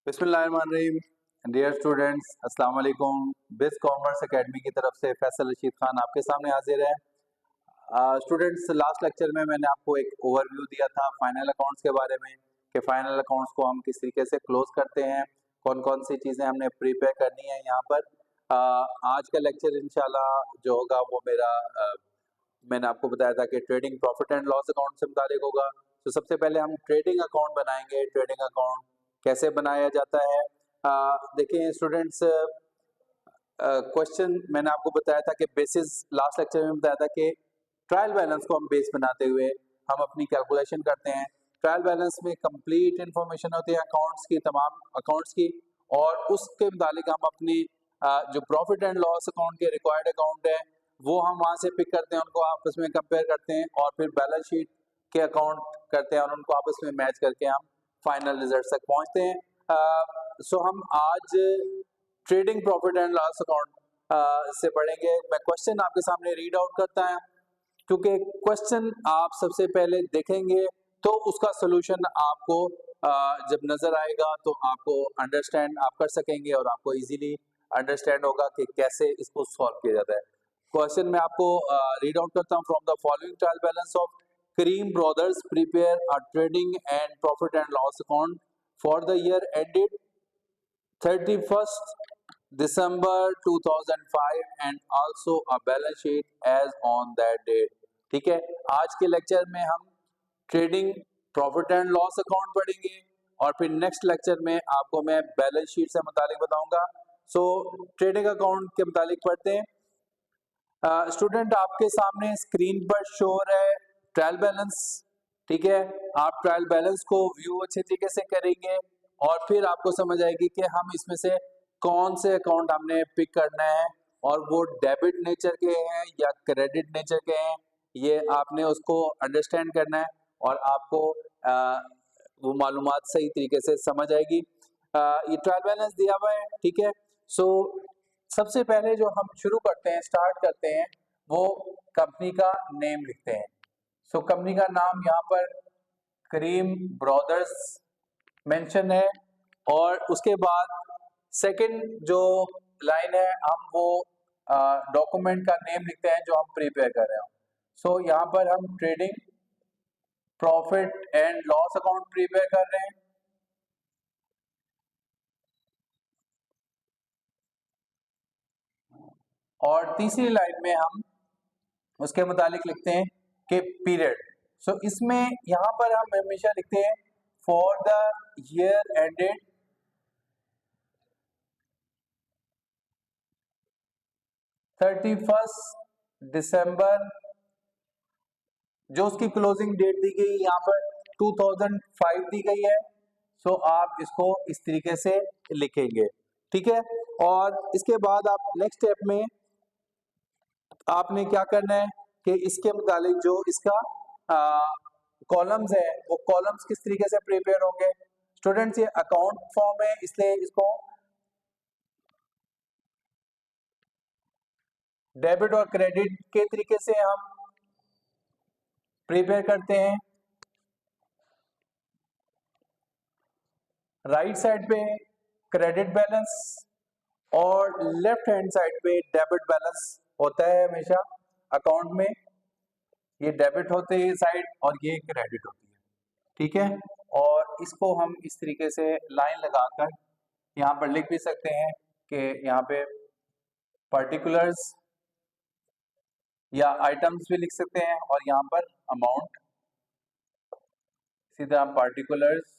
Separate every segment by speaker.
Speaker 1: बिस्मिल्लाहिर्रहमानिर्रहीम। Dear students, अस्सलाम वालेकुम। बिस कॉमर्स एकेडमी की तरफ से फैसल रशीद खान आपके सामने हाजिर है। स्टूडेंट्स, लास्ट लेक्चर में मैंने आपको एक ओवरव्यू दिया था फाइनल अकाउंट्स के बारे में कि फाइनल अकाउंट्स को हम किस तरीके से क्लोज करते हैं, कौन कौन सी चीज़ें हमने प्रिपेयर करनी है यहाँ पर। आज का लेक्चर इंशाल्लाह जो होगा वो मेरा मैंने आपको बताया था कि trading profit and loss account से मुतालिक होगा। तो सबसे पहले हम ट्रेडिंग अकाउंट बनाएंगे। ट्रेडिंग अकाउंट कैसे बनाया जाता है? देखिए स्टूडेंट्स, क्वेश्चन मैंने आपको बताया था कि बेसिस लास्ट लेक्चर में बताया था कि ट्रायल बैलेंस को हम बेस बनाते हुए हम अपनी कैलकुलेशन करते हैं। ट्रायल बैलेंस में कंप्लीट इंफॉर्मेशन होती है अकाउंट्स की, तमाम अकाउंट्स की, और उसके मुतालिक हम अपनी जो प्रॉफिट एंड लॉस अकाउंट के रिक्वायर्ड अकाउंट है वो हम वहाँ से पिक करते हैं, उनको आपस में कंपेयर करते हैं और फिर बैलेंस शीट के अकाउंट करते हैं और उनको आपस में मैच करके हम फाइनल रिजल्ट तक पहुँचते हैं। सो हम आज trading profit and loss account से पढ़ेंगे। मैं क्वेश्चन आपके सामने रीड आउट करता है, क्योंकि क्वेश्चन आप सबसे पहले देखेंगे तो उसका सोल्यूशन आपको जब नजर आएगा तो आपको अंडरस्टैंड आप कर सकेंगे और आपको इजीली अंडरस्टैंड होगा कि कैसे इसको सॉल्व किया जाता है। क्वेश्चन में आपको रीड आउट करता हूँ। From the following trial balance of Karim brothers prepare a trading and profit and loss account for the year ended 31st December 2005 and also a balance sheet as on that date। ठीक है, आज के lecture में हम trading profit and loss account पढ़ेंगे और फिर next lecture में आपको मैं बैलेंस शीट से मुतालिक बताऊंगा। सो ट्रेडिंग अकाउंट के मुतालिक पढ़ते हैं। स्टूडेंट, आपके सामने स्क्रीन पर शो हो रहा है ट्रायल बैलेंस। ठीक है, आप ट्रायल बैलेंस को व्यू अच्छे तरीके से करेंगे और फिर आपको समझ आएगी कि हम इसमें से कौन से अकाउंट हमने पिक करना है और वो डेबिट नेचर के हैं या क्रेडिट नेचर के हैं, ये आपने उसको अंडरस्टैंड करना है और आपको वो मालूमात सही तरीके से समझ आएगी। ये ट्रायल बैलेंस दिया हुआ है। ठीक है, सो सबसे पहले जो हम शुरू करते हैं, स्टार्ट करते हैं, वो कंपनी का नेम लिखते हैं। सो कंपनी का नाम यहाँ पर करीम ब्रदर्स मेंशन है और उसके बाद सेकंड जो लाइन है हम वो डॉक्यूमेंट का नेम लिखते हैं जो हम प्रिपेयर कर रहे हो। सो यहाँ पर हम trading profit and loss account prepare कर रहे हैं। और तीसरी लाइन में हम उसके मुतालिक लिखते हैं कि पीरियड। सो इसमें यहां पर हम हमेशा लिखते हैं for the year ended 31st दिसंबर, जो उसकी क्लोजिंग डेट दी गई यहाँ पर 2005 दी गई है। सो आप इसको इस तरीके से लिखेंगे। ठीक है, और इसके बाद आप नेक्स्ट स्टेप में आपने क्या करना है कि इसके मुतालिक जो इसका कॉलम्स है वो कॉलम्स किस तरीके से प्रिपेयर होंगे। स्टूडेंट्स, ये अकाउंट फॉर्म है इसलिए इसको डेबिट और क्रेडिट के तरीके से हम प्रिपेयर करते हैं। राइट साइड पे क्रेडिट बैलेंस और लेफ्ट हैंड साइड पे डेबिट बैलेंस होता है हमेशा अकाउंट में। ये डेबिट होते हैं साइड और ये क्रेडिट होती है। ठीक है, और इसको हम इस तरीके से लाइन लगाकर यहाँ पर लिख भी सकते हैं कि यहाँ पे पर्टिकुलर्स या आइटम्स भी लिख सकते हैं और यहाँ पर अमाउंट, इसी तरह पर्टिकुलर्स।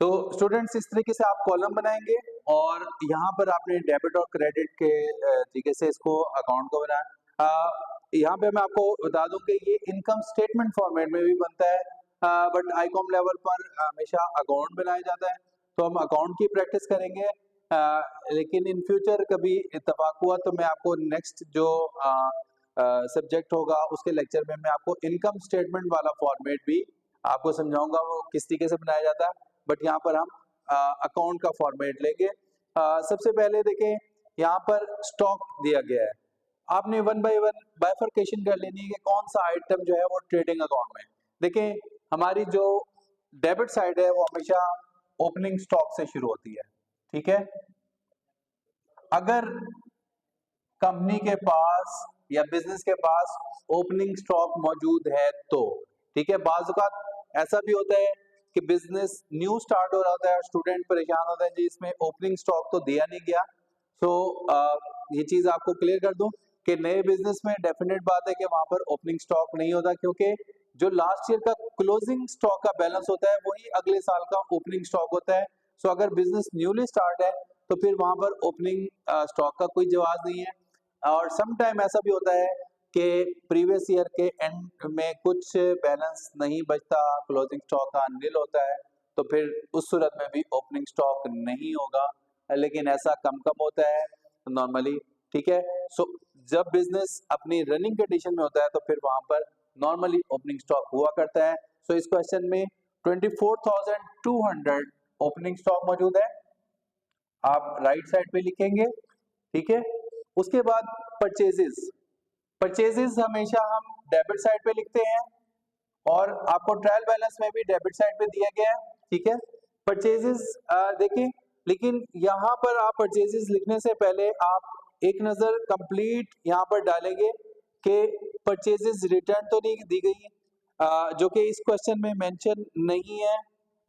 Speaker 1: तो स्टूडेंट्स, इस तरीके से आप कॉलम बनाएंगे और यहाँ पर आपने डेबिट और क्रेडिट के तरीके से इसको अकाउंट को बनाया। यहाँ पे मैं आपको बता दूं कि ये इनकम स्टेटमेंट फॉर्मेट में भी बनता है, बट आईकॉम लेवल पर हमेशा अकाउंट बनाया जाता है। तो हम अकाउंट की प्रैक्टिस करेंगे, लेकिन इन फ्यूचर कभी इत्तेफाक हुआ तो मैं आपको नेक्स्ट जो सब्जेक्ट होगा उसके लेक्चर में मैं आपको इनकम स्टेटमेंट वाला फॉर्मेट भी आपको समझाऊंगा वो किस तरीके से बनाया जाता है। बट यहाँ पर हम अकाउंट का फॉर्मेट लेंगे। सबसे पहले देखें, यहाँ पर स्टॉक दिया गया है। आपने वन बाय वन बाइफरकेशन कर लेनी है कि कौन सा आइटम जो है वो ट्रेडिंग अकाउंट में। देखें, हमारी जो डेबिट साइड है वो हमेशा ओपनिंग स्टॉक से शुरू होती है, ठीक है। अगर कंपनी के पास या बिजनेस के पास ओपनिंग स्टॉक मौजूद है तो, ठीक है। बाज़ औक़ात ऐसा भी होता है कि बिजनेस न्यू स्टार्ट हो रहा होता है और स्टूडेंट परेशान होता है जी इसमें ओपनिंग स्टॉक तो दिया नहीं गया। सो ये चीज आपको क्लियर कर दूं कि नए बिजनेस में डेफिनेट बात है कि वहां पर ओपनिंग स्टॉक नहीं होता, क्योंकि जो लास्ट ईयर का क्लोजिंग स्टॉक का बैलेंस होता है वही अगले साल का ओपनिंग स्टॉक होता है। सो अगर बिजनेस न्यूली स्टार्ट है तो फिर वहां पर ओपनिंग स्टॉक का कोई जवाब नहीं है। और सम टाइम ऐसा भी होता है कि प्रीवियस ईयर के एंड में कुछ बैलेंस नहीं बचता, क्लोजिंग स्टॉक का नील होता है, तो फिर उस सूरत में भी ओपनिंग स्टॉक नहीं होगा, लेकिन ऐसा कम कम होता है नॉर्मली, ठीक है। सो जब बिजनेस अपनी रनिंग कंडीशन में होता है तो फिर वहां पर नॉर्मली ओपनिंग स्टॉक हुआ करता है। सो इस क्वेश्चन में 24,200 ओपनिंग स्टॉक मौजूद है, आप राइट साइड पे लिखेंगे, ठीक है। उसके बाद परचेजेस, परचेजेस हमेशा हम डेबिट साइड पे लिखते हैं और आपको ट्रायल बैलेंस में भी डेबिट साइड पे दिया गया है, ठीक है। परचेजेस देखिए, लेकिन यहाँ पर आप परचेजेस लिखने से पहले आप एक नजर कंप्लीट यहाँ पर डालेंगे कि परचेजेस रिटर्न तो नहीं दी गई, जो कि इस क्वेश्चन में मेंशन नहीं है।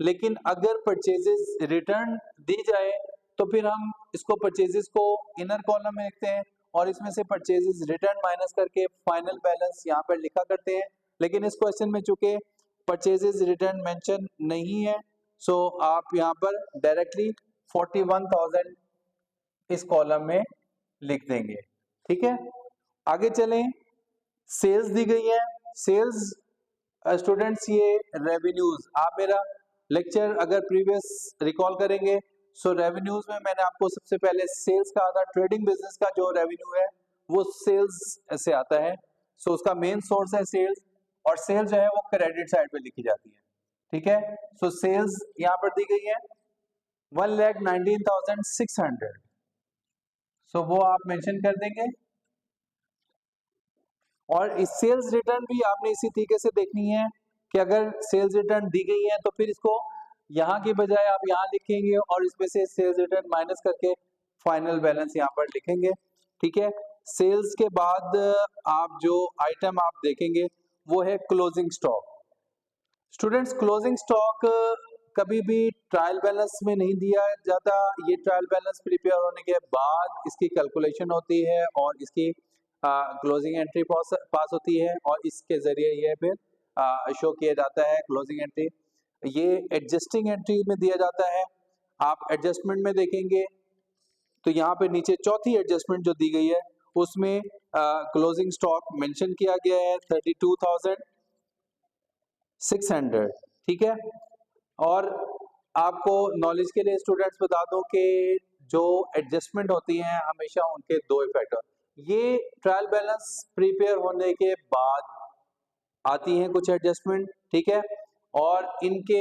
Speaker 1: लेकिन अगर परचेजेस रिटर्न दी जाए तो फिर हम इसको परचेजेस को इनर कॉलम में लिखते हैं और इसमें से परचेजेस रिटर्न माइनस करके फाइनल बैलेंस यहाँ पर लिखा करते हैं। लेकिन इस क्वेश्चन में चूंकि परचेजेस रिटर्न मेंशन नहीं है, सो आप यहाँ पर डायरेक्टली 41,000 इस कॉलम में लिख देंगे, ठीक है। आगे चलें, सेल्स दी गई है। सेल्स स्टूडेंट्स ये रेवेन्यूज, आप मेरा लेक्चर अगर प्रीवियस रिकॉल करेंगे, सो रेवेन्यूज में मैंने आपको सबसे पहले सेल्स कहा था। ट्रेडिंग बिजनेस का जो रेवेन्यू है वो सेल्स से आता है, सो उसका मेन सोर्स है सेल्स, और सेल्स जो है वो क्रेडिट साइड पे लिखी जाती है, ठीक है। सो सेल्स यहाँ पर दी गई है 1,19,600, सो वो आप मेंशन कर देंगे। और इस सेल्स रिटर्न भी आपने इसी तरीके से देखनी है कि अगर सेल्स रिटर्न दी गई है तो फिर इसको यहाँ की बजाय आप यहाँ लिखेंगे और इसमें से सेल्स रिटर्न माइनस करके फाइनल बैलेंस यहाँ पर लिखेंगे, ठीक है। सेल्स के बाद आप जो आइटम आप देखेंगे वो है closing stock. Students, closing stock कभी भी ट्रायल बैलेंस में नहीं दिया जाता। ये ट्रायल बैलेंस प्रिपेयर होने के बाद इसकी कैलकुलेशन होती है और इसकी क्लोजिंग एंट्री पास होती है और इसके जरिए ये फिर शो किया जाता है क्लोजिंग एंट्री। ये एडजस्टिंग एंट्री में दिया जाता है। आप एडजस्टमेंट में देखेंगे तो यहाँ पे नीचे चौथी एडजस्टमेंट जो दी गई है उसमें क्लोजिंग स्टॉक मेंशन किया गया है 32,600, ठीक है। और आपको नॉलेज के लिए स्टूडेंट्स बता दूं कि जो एडजस्टमेंट होती हैं हमेशा उनके दो इफेक्ट होते हैं। ये ट्रायल बैलेंस प्रिपेयर होने के बाद आती हैं कुछ एडजस्टमेंट, ठीक है। और इनके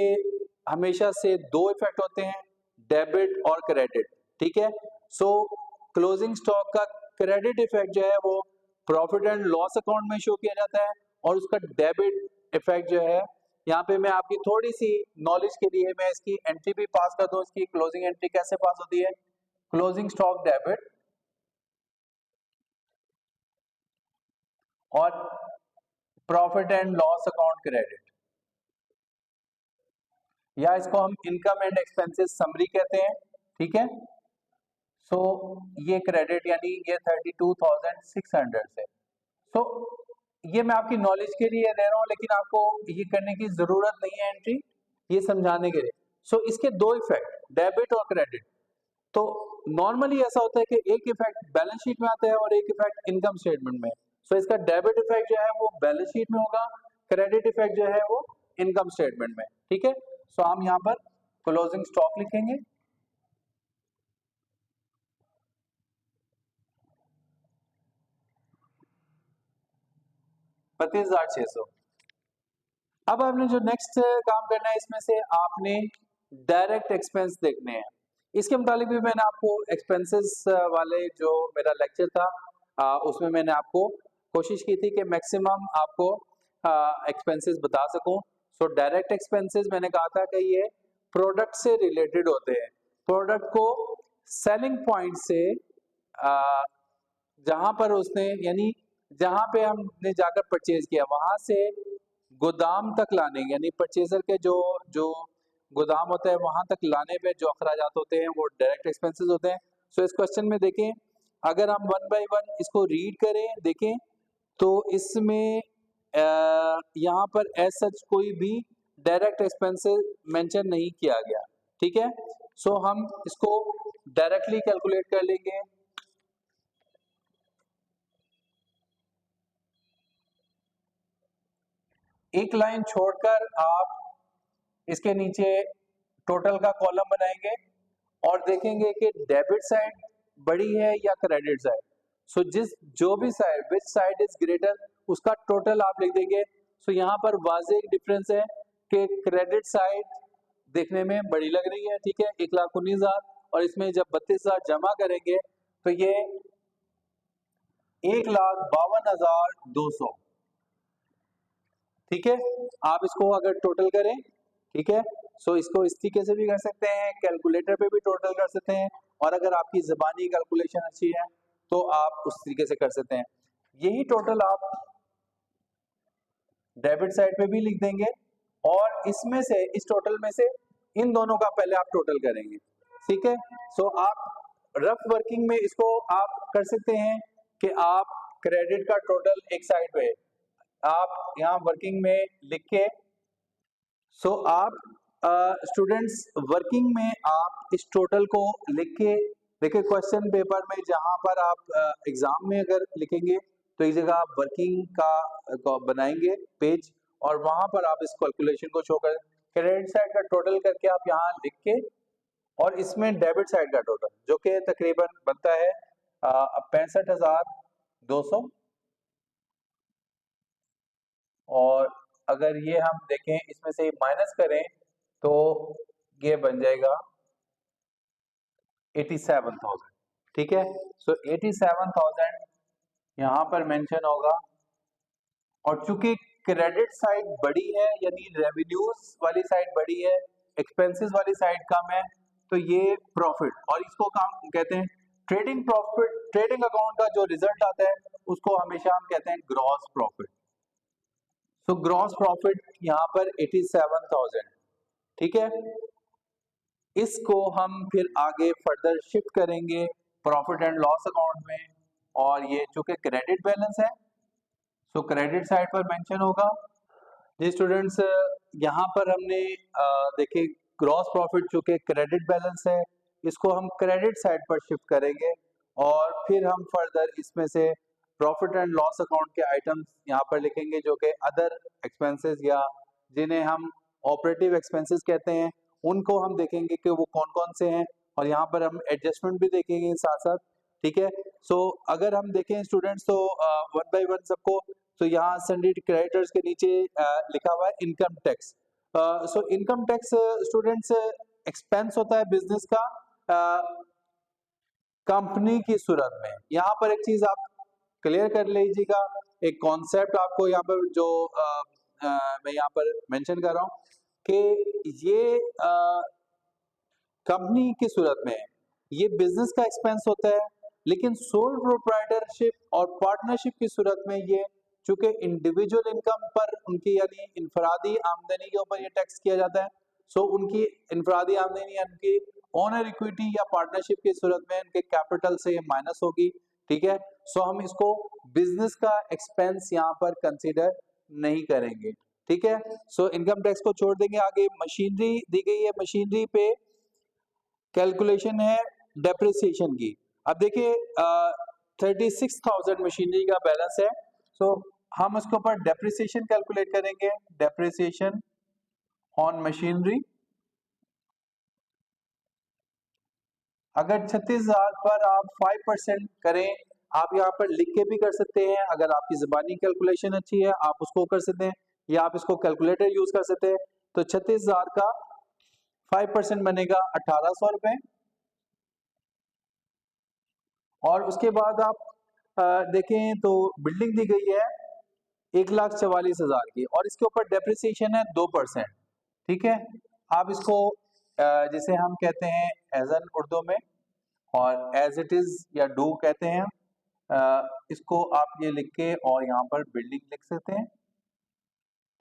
Speaker 1: हमेशा से दो इफेक्ट होते हैं, डेबिट और क्रेडिट, ठीक है। सो क्लोजिंग स्टॉक का क्रेडिट इफेक्ट जो है वो प्रॉफिट एंड लॉस अकाउंट में शो किया जाता है और उसका डेबिट इफेक्ट जो है, यहाँ पे मैं आपकी थोड़ी सी नॉलेज के लिए मैं इसकी एंट्री भी पास कर दूं। इसकी क्लोजिंग एंट्री कैसे पास होती है, क्लोजिंग स्टॉक डेबिट और profit and loss account credit, या इसको हम इनकम एंड एक्सपेंसेस समरी कहते हैं, ठीक है। सो ये क्रेडिट यानी ये 32,600 से, सो ये मैं आपकी नॉलेज के लिए दे रहा हूं, लेकिन आपको ये करने की जरूरत नहीं है एंट्री, ये समझाने के लिए। सो इसके दो इफेक्ट, डेबिट और क्रेडिट। तो नॉर्मली ऐसा होता है कि एक इफेक्ट बैलेंस शीट में आता है और एक इफेक्ट इनकम स्टेटमेंट में। सो इसका डेबिट इफेक्ट जो है वो बैलेंस शीट में होगा, क्रेडिट इफेक्ट जो है वो इनकम स्टेटमेंट में, ठीक है। सो हम यहाँ पर क्लोजिंग स्टॉक लिखेंगे, ₹32,600। अब आपने जो नेक्स्ट काम करना है इसमें से आपने डायरेक्ट एक्सपेंस देखने हैं। इसके मुताबिक भी मैंने आपको एक्सपेंसेस वाले जो मेरा लेक्चर था उसमें मैंने आपको कोशिश की थी कि मैक्सिमम आपको एक्सपेंसेस बता सकूं। सो डायरेक्ट एक्सपेंसेस मैंने कहा था कि ये प्रोडक्ट से रिलेटेड होते हैं, प्रोडक्ट को सेलिंग पॉइंट से जहां पर उसने यानी जहां पे हमने जाकर परचेज किया वहां से गोदाम तक लाने यानी परचेजर के जो जो गोदाम होता है वहां तक लाने पे जो अखराजात होते हैं वो डायरेक्ट एक्सपेंसेस होते हैं। सो इस क्वेश्चन में देखें, अगर हम वन बाय वन इसको रीड करें देखें तो इसमें यहाँ पर एज सच कोई भी डायरेक्ट एक्सपेंसेस मेंशन नहीं किया गया, ठीक है। सो हम इसको डायरेक्टली कैलकुलेट कर लेंगे। एक लाइन छोड़कर आप इसके नीचे टोटल का कॉलम बनाएंगे और देखेंगे कि डेबिट साइड बड़ी है या क्रेडिट साइड। सो जिस जो भी side which side is greater उसका टोटल आप लिख देंगे। सो यहाँ पर वाज़ेह एक डिफरेंस है कि क्रेडिट साइड देखने में बड़ी लग रही है, ठीक है, 1,19,000, और इसमें जब 32,000 जमा करेंगे तो ये 1,52,200, ठीक है। आप इसको अगर टोटल करें, ठीक है, सो इसको इस तरीके से भी कर सकते हैं, कैलकुलेटर पे भी टोटल कर सकते हैं, और अगर आपकी ज़बानी कैलकुलेशन अच्छी है तो आप उस तरीके से कर सकते हैं। यही टोटल आप डेबिट साइड पे भी लिख देंगे और इसमें से इस टोटल में से इन दोनों का पहले आप टोटल करेंगे, ठीक है। सो आप रफ वर्किंग में इसको आप कर सकते हैं कि आप क्रेडिट का टोटल एक साइड पे आप यहाँ वर्किंग में लिख के, सो आप स्टूडेंट्स वर्किंग में आप इस टोटल को लिख के देखिए क्वेश्चन पेपर में जहां पर आप एग्जाम में अगर लिखेंगे तो एक जगह आप वर्किंग का बनाएंगे पेज और वहां पर आप इस कैलकुलेशन को शो कर क्रेडिट साइड का टोटल करके आप यहाँ लिख के और इसमें डेबिट साइड का टोटल जो कि तकरीबन बनता है 65,200, और अगर ये हम देखें इसमें से माइनस करें तो ये बन जाएगा 87,000, ठीक है। सो 87,000 यहाँ पर मेंशन होगा, और चूंकि क्रेडिट साइड बड़ी है यानी रेवेन्यूज वाली साइड बड़ी है, एक्सपेंसेस वाली साइड कम है, तो ये प्रॉफिट, और इसको काम कहते हैं ट्रेडिंग प्रॉफिट। ट्रेडिंग अकाउंट का जो रिजल्ट आता है उसको हमेशा हम कहते हैं gross profit. So gross profit यहाँ पर 87,000, ठीक है। इसको हम फिर आगे फर्दर शिफ्ट करेंगे प्रॉफिट एंड लॉस अकाउंट में, और ये चूंकि क्रेडिट बैलेंस है सो क्रेडिट साइड पर मेंशन होगा। जी स्टूडेंट्स, यहाँ पर हमने देखिए ग्रॉस प्रॉफिट चूंकि क्रेडिट बैलेंस है इसको हम क्रेडिट साइड पर शिफ्ट करेंगे, और फिर हम फर्दर इसमें से प्रॉफिट एंड लॉस अकाउंट के आइटम्स यहाँ पर लिखेंगे जो कि अदर एक्सपेंसेस या जिन्हें हम ऑपरेटिव एक्सपेंसेस कहते हैं, उनको हम देखेंगे कि वो कौन कौन से हैं, और यहाँ पर हम एडजस्टमेंट भी देखेंगे साथ साथ, ठीक है। सो अगर हम देखें स्टूडेंट्स तो वन बाय वन सबको, तो यहाँ सन्डी क्रेडिटर्स के नीचे लिखा हुआ है income tax. So income tax students expense होता है बिजनेस का कंपनी की सूरत में। यहाँ पर एक चीज आप क्लियर कर लीजिएगा, एक कॉन्सेप्ट आपको यहाँ पर जो मैं यहाँ पर मेंशन कर रहा हूँ कि ये कंपनी की सूरत में ये बिजनेस का एक्सपेंस होता है, लेकिन सोल प्रोप्राइटरशिप और पार्टनरशिप की सूरत में ये चूंकि इंडिविजुअल इनकम पर उनकी यानी इनफरादी आमदनी के ऊपर ये टैक्स किया जाता है, सो उनकी इनफरादी आमदनी यानी उनकी ओनर इक्विटी या पार्टनरशिप की सूरत में उनके कैपिटल से माइनस होगी, ठीक है। सो हम इसको बिजनेस का एक्सपेंस यहाँ पर कंसीडर नहीं करेंगे, ठीक है। सो इनकम टैक्स को छोड़ देंगे। आगे मशीनरी दी गई है, मशीनरी पे कैलकुलेशन है डेप्रिसिएशन की। अब देखिए 36,000 मशीनरी का बैलेंस है, सो हम उसके ऊपर डेप्रिसिएशन कैलकुलेट करेंगे, डेप्रिसिएशन ऑन मशीनरी। अगर 36,000 पर आप 5% करें, आप यहाँ पर लिख के भी कर सकते हैं, अगर आपकी ज़बानी कैलकुलेशन अच्छी है आप उसको कर सकते हैं, या आप इसको कैलकुलेटर यूज कर सकते हैं। तो 36,000 का 5% बनेगा 1,800 रुपए, और उसके बाद आप देखें तो बिल्डिंग दी गई है 1,44,000 की, और इसके ऊपर डेप्रिसिएशन है 2%। ठीक है, आप इसको जिसे हम कहते हैं एज एन उर्दू में, और एज इट इज या डू कहते हैं, इसको आप ये लिख के और यहाँ पर बिल्डिंग लिख सकते हैं।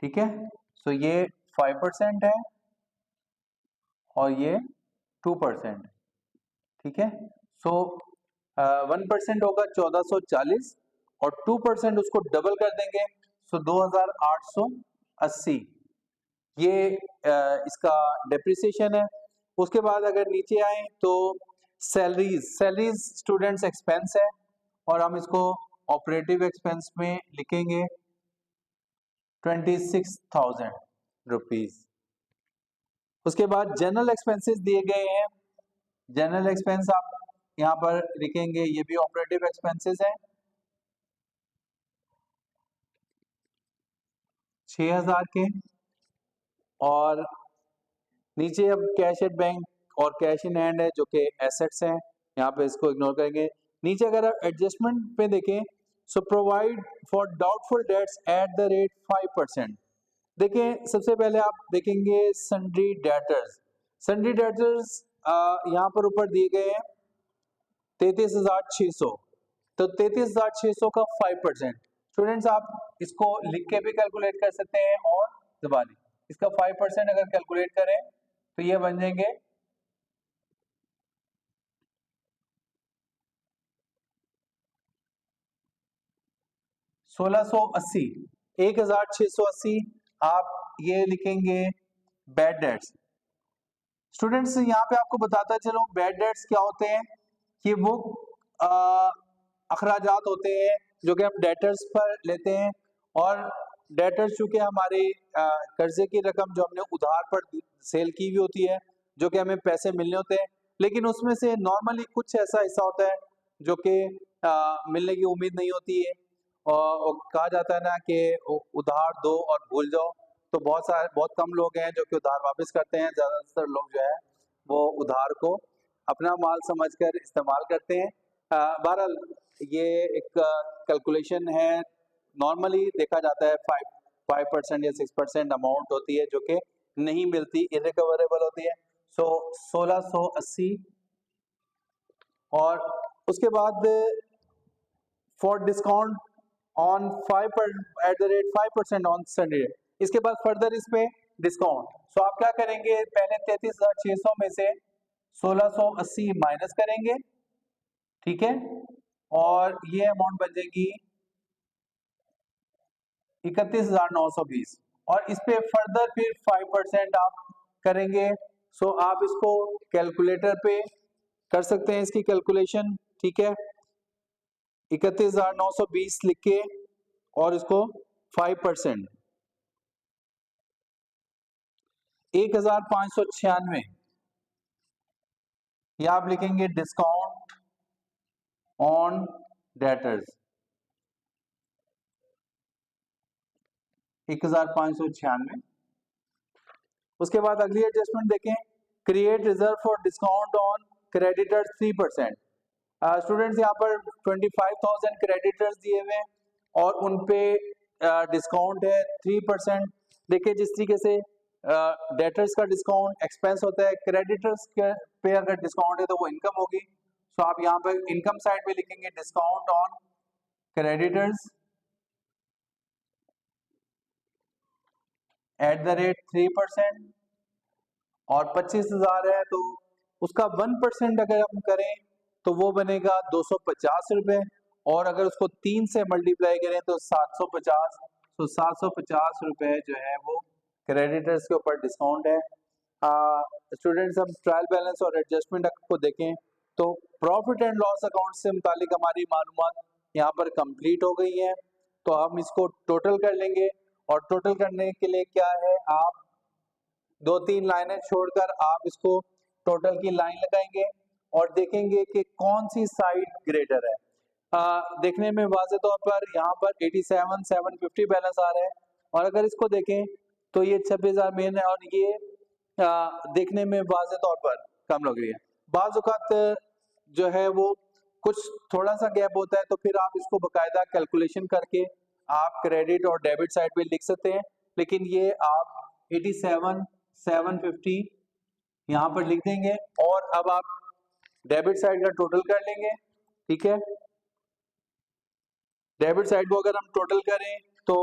Speaker 1: ठीक है, सो ये 5% है और ये 2%। ठीक है, सो 1% होगा 1440 और 2% उसको डबल कर देंगे, सो 2880 ये इसका डेप्रिसिएशन है। उसके बाद अगर नीचे आए तो सैलरीज स्टूडेंट्स एक्सपेंस है, और हम इसको ऑपरेटिव एक्सपेंस में लिखेंगे 26,000 रुपीज। उसके बाद जनरल एक्सपेंसेस दिए गए हैं, जनरल एक्सपेंस आप यहाँ पर लिखेंगे, ये भी ऑपरेटिव एक्सपेंसेस है 6,000 के। और नीचे अब कैश एट बैंक और कैश इन हैंड है जो कि एसेट्स हैं, यहाँ पे इसको इग्नोर करेंगे। नीचे अगर आप एडजस्टमेंट पे देखें, so provide for doubtful debts at the rate 5%। देखें, सबसे पहले आप देखेंगे सन्ड्री डेटर्स। सन्ड्री डेटर्स यहाँ पर ऊपर दिए गए हैं 33,600, तो 33,600 का 5%। स्टूडेंट्स आप इसको लिख के भी कैलकुलेट कर सकते हैं, और ज़बानी इसका 5% अगर कैलकुलेट करें तो ये बन जाएंगे 1680, 1680 आप ये लिखेंगे बैड डेट्स। स्टूडेंट्स यहाँ पे आपको बताता चलो बैड डेट्स क्या होते हैं, कि वो अखराजात होते हैं जो कि हम डेटर्स पर लेते हैं, और डेटर्स चूंकि हमारे कर्जे की रकम जो हमने उधार पर सेल की हुई होती है, जो कि हमें पैसे मिलने होते हैं, लेकिन उसमें से नॉर्मली कुछ ऐसा हिस्सा होता है जो कि मिलने की उम्मीद नहीं होती है, और कहा जाता है ना कि उधार दो और भूल जाओ। तो बहुत कम लोग हैं जो कि उधार वापस करते हैं, ज़्यादातर लोग जो है वो उधार को अपना माल समझकर इस्तेमाल करते हैं। बहरहाल ये एक कैलकुलेशन है, नॉर्मली देखा जाता है 5% या 6% अमाउंट होती है जो कि नहीं मिलती, इरिकवरेबल होती है। सो 1680, और उसके बाद for discount on 5% on Sunday. इसके बाद फर्दर इस पे डिस्काउंट, सो आप क्या करेंगे, पहले 33,600 में से 1680 माइनस करेंगे। ठीक है, और ये अमाउंट बन जाएगी 31,920, और इस पे फर्दर फिर 5% आप करेंगे। सो आप इसको कैलकुलेटर पे कर सकते हैं इसकी कैलकुलेशन। ठीक है, 31,920 लिख के और इसको 5%, 1,596, या आप लिखेंगे डिस्काउंट ऑन डेटर्स 1,596। उसके बाद अगली एडजस्टमेंट देखें, create reserve for discount on creditors 3%। Students यहाँ पर 25,000 क्रेडिटर्स दिए हुए हैं और उन पे डिस्काउंट है 3%। देखिए, जिस तरीके से डेटर्स का डिस्काउंट एक्सपेंस होता है, क्रेडिटर्स के पे अगर डिस्काउंट है तो वो इनकम होगी। सो आप यहाँ पर इनकम साइड पे लिखेंगे discount on creditors eight the rate 3%, और 25,000 है तो उसका 1% अगर हम करें तो वो बनेगा 250 रुपये, और अगर उसको 3 से मल्टीप्लाई करें तो 750। तो 750 रुपये जो है वो क्रेडिटर्स के ऊपर डिस्काउंट है। स्टूडेंट्स, हम ट्रायल बैलेंस और एडजस्टमेंट को देखें तो प्रॉफिट एंड लॉस अकाउंट से मुतालिक हमारी मालूमात यहाँ पर कंप्लीट हो गई हैं। तो हम इसको टोटल कर लेंगे, और टोटल करने के लिए क्या है, आप 2-3 लाइनें छोड़कर आप इसको टोटल की लाइन लगाएंगे और देखेंगे कि कौन सी साइड ग्रेटर है। देखने में वाज़े तौर पर यहाँ पर 87,750 बैलेंस आ रहा है, और अगर इसको देखें तो ये 26,000 मेन है, और ये देखने में वाज़े तौर पर कम लग रही है। बाज़ औक़ात जो है वो कुछ थोड़ा सा गैप होता है, तो फिर आप इसको बाकायदा कैलकुलेशन करके आप क्रेडिट और डेबिट साइड पे लिख सकते हैं, लेकिन ये आप 87,750 यहाँ पर लिख देंगे और अब आप डेबिट साइड का टोटल कर लेंगे। ठीक है, डेबिट साइड को अगर हम टोटल करें तो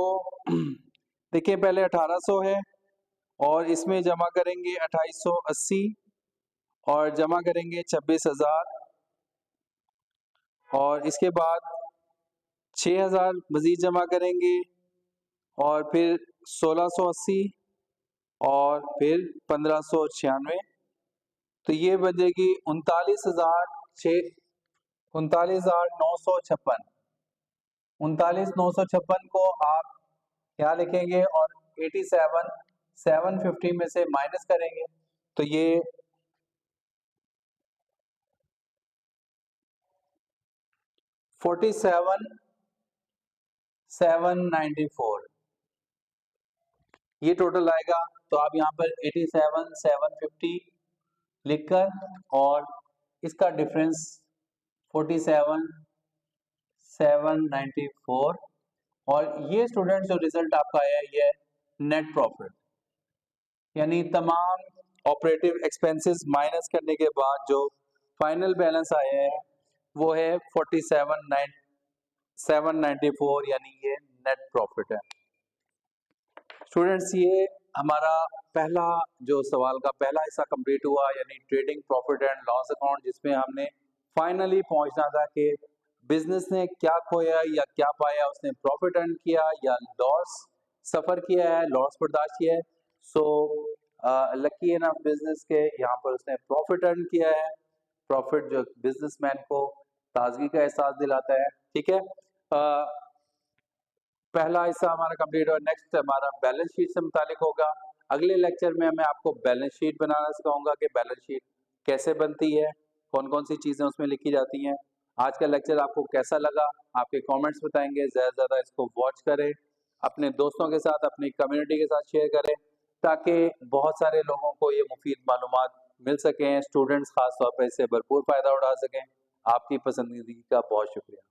Speaker 1: देखिए पहले 1800 है और इसमें जमा करेंगे 2880 और जमा करेंगे 26,000 और इसके बाद 6,000 मजीद जमा करेंगे और फिर 1680 और फिर 1596, तो ये बचेगी 39,956। 39,956 को आप क्या लिखेंगे और 87,750 में से माइनस करेंगे तो ये 47,794 ये टोटल आएगा। तो आप यहाँ पर 87,750 लिखकर और इसका डिफरेंस 47,794 और ये स्टूडेंट जो रिजल्ट आपका आया है ये नेट प्रॉफिट, यानी तमाम ऑपरेटिव एक्सपेंसेस माइनस करने के बाद जो फाइनल बैलेंस आया है वो है 47,794, यानी ये नेट प्रॉफिट है। स्टूडेंट्स ये हमारा पहला जो सवाल का पहला हिस्सा कंप्लीट हुआ, यानी trading profit and loss account, जिसमें हमने फाइनली पहुंचना था कि बिजनेस ने क्या खोया या क्या पाया, उसने प्रॉफिट अर्न किया या लॉस सफर किया है, लॉस बर्दाश्त किया है। सो लकी इनफ बिजनेस के यहाँ पर उसने प्रॉफिट अर्न किया है, प्रॉफिट जो बिजनेसमैन को ताजगी का एहसास दिलाता है। ठीक है, पहला हिस्सा हमारा कंप्लीट हुआ। नेक्स्ट हमारा बैलेंस शीट से मुतालिक होगा। अगले लेक्चर में मैं आपको बैलेंस शीट बनाना सिखाऊंगा कि बैलेंस शीट कैसे बनती है, कौन कौन सी चीज़ें उसमें लिखी जाती हैं। आज का लेक्चर आपको कैसा लगा, आपके कमेंट्स बताएंगे। ज़्यादा से ज़्यादा इसको वॉच करें, अपने दोस्तों के साथ, अपनी कम्युनिटी के साथ शेयर करें ताकि बहुत सारे लोगों को ये मुफीद मालूमात मिल सकें, स्टूडेंट्स खास तौर पर इससे भरपूर फ़ायदा उठा सकें। आपकी पसंदीदगी का बहुत शुक्रिया।